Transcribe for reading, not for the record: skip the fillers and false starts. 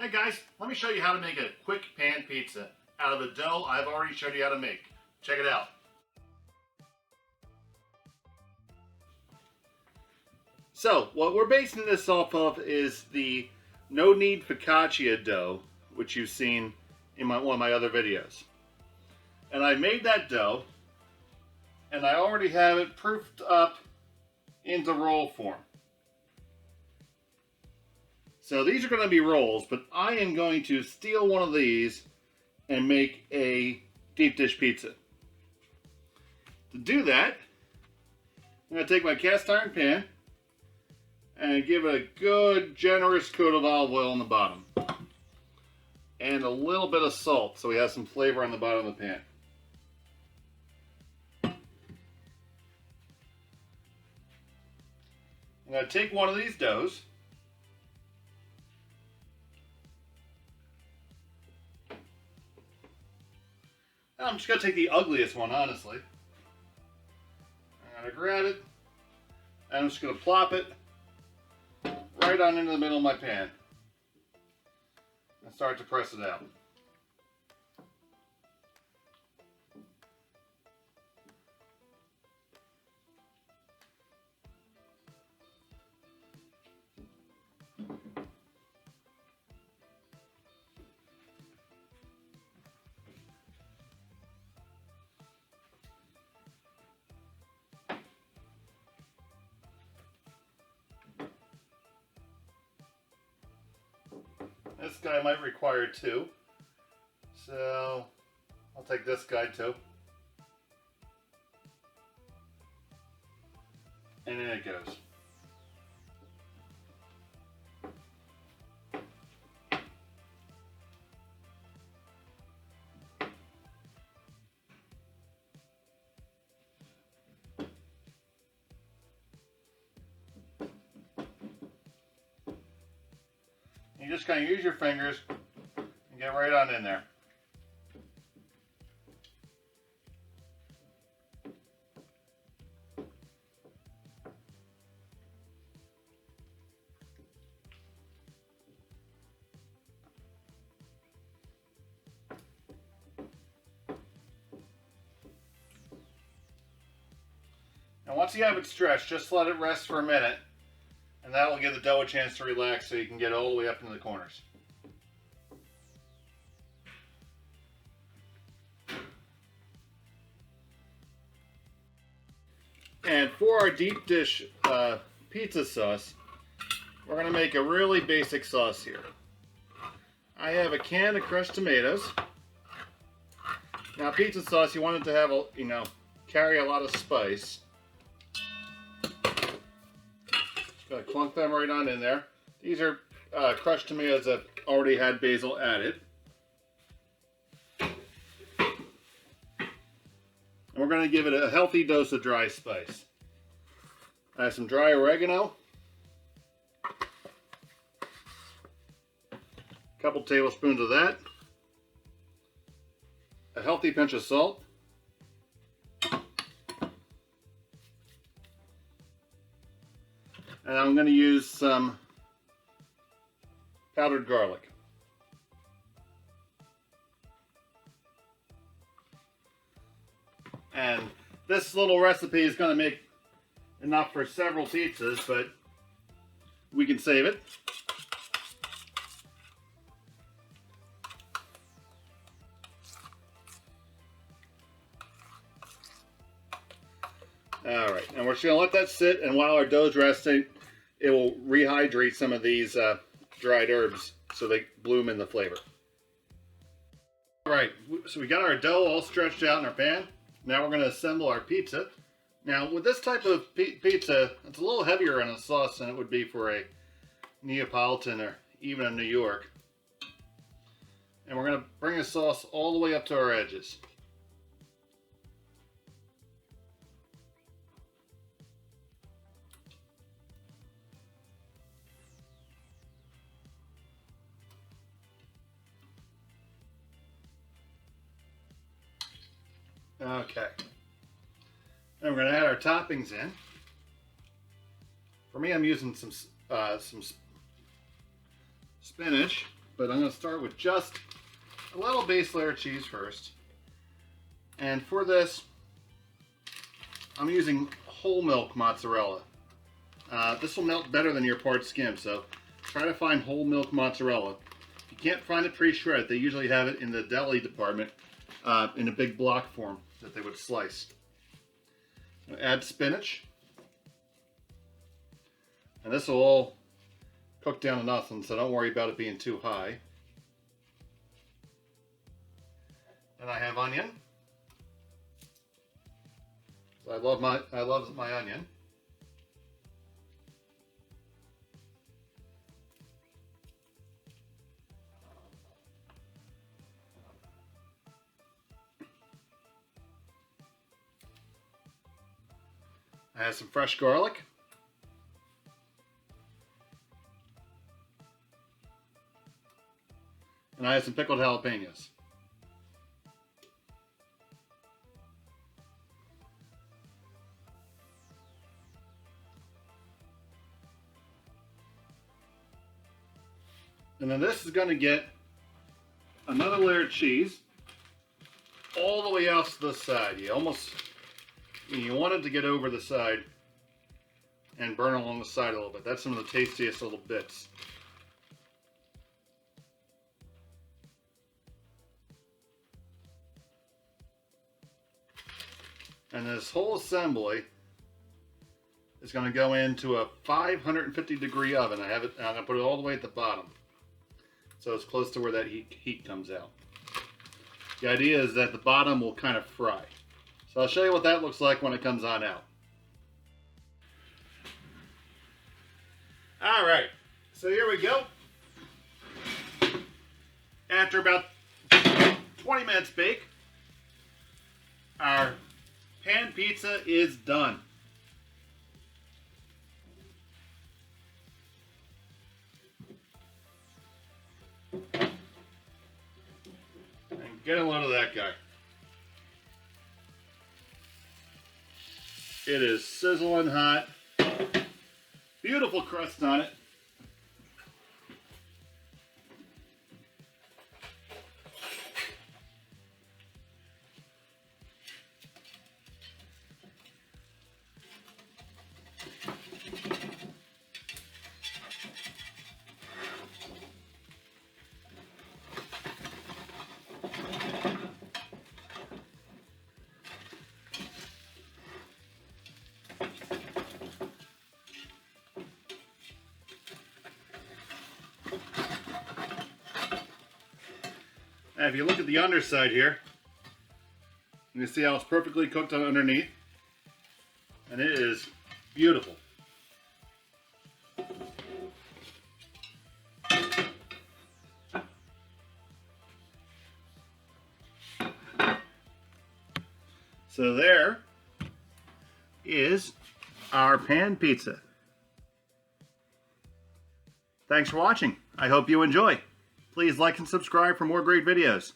Hey guys, let me show you how to make a quick pan pizza out of a dough I've already showed you how to make. Check it out. So, what we're basing this off of is the No Knead Focaccia dough, which you've seen in one of my other videos. And I made that dough, and I already have it proofed up into roll form. So these are going to be rolls, but I am going to steal one of these and make a deep dish pizza. To do that, I'm going to take my cast iron pan and give it a good generous coat of olive oil on the bottom. And a little bit of salt so we have some flavor on the bottom of the pan. I'm going to take one of these doughs, I'm just going to take the ugliest one, honestly. I'm going to grab it, and I'm just going to plop it right on into the middle of my pan and start to press it out. This guy might require two, so I'll take this guy too. And in it goes. You just kind of use your fingers and get right on in there. And once you have it stretched, just let it rest for a minute. And that will give the dough a chance to relax so you can get all the way up into the corners. And for our deep dish pizza sauce, we're going to make a really basic sauce here. I have a can of crushed tomatoes. Now pizza sauce, you want it to have carry a lot of spice. Gonna clunk them right on in there. These are crushed tomatoes that already had basil added. And we're gonna give it a healthy dose of dry spice. I have some dry oregano, a couple tablespoons of that, a healthy pinch of salt, and I'm going to use some powdered garlic. And this little recipe is going to make enough for several pizzas, but we can save it. Alright, and we're just going to let that sit, and while our dough's resting, it will rehydrate some of these dried herbs so they bloom in the flavor. Alright, so we got our dough all stretched out in our pan. Now we're going to assemble our pizza. Now with this type of pizza, it's a little heavier on the sauce than it would be for a Neapolitan or even a New York. And we're going to bring the sauce all the way up to our edges. Okay. Then we're going to add our toppings in. For me, I'm using some spinach. but I'm going to start with just a little base layer of cheese first. And for this, I'm using whole milk mozzarella. This will melt better than your part skim, so try to find whole milk mozzarella. If you can't find it pre-shredded, they usually have it in the deli department in a big block form that they would slice. Add spinach. And this will all cook down to nothing, so don't worry about it being too high. And I have onion. So I love my onion. I have some fresh garlic. And I have some pickled jalapenos. And then this is going to get another layer of cheese all the way out to the side. You want it to get over the side and burn along the side a little bit. That's some of the tastiest little bits. And this whole assembly is going to go into a 550-degree oven. I'm going to put it all the way at the bottom, so it's close to where that heat comes out. The idea is that the bottom will kind of fry. So I'll show you what that looks like when it comes on out. All right, so here we go. After about 20 minutes bake, our pan pizza is done. And get a load of that guy. It is sizzling hot. Beautiful crust on it. Now, if you look at the underside here, you can see how it's perfectly cooked underneath, and it is beautiful. So there is our pan pizza. Thanks for watching. I hope you enjoy. Please like and subscribe for more great videos.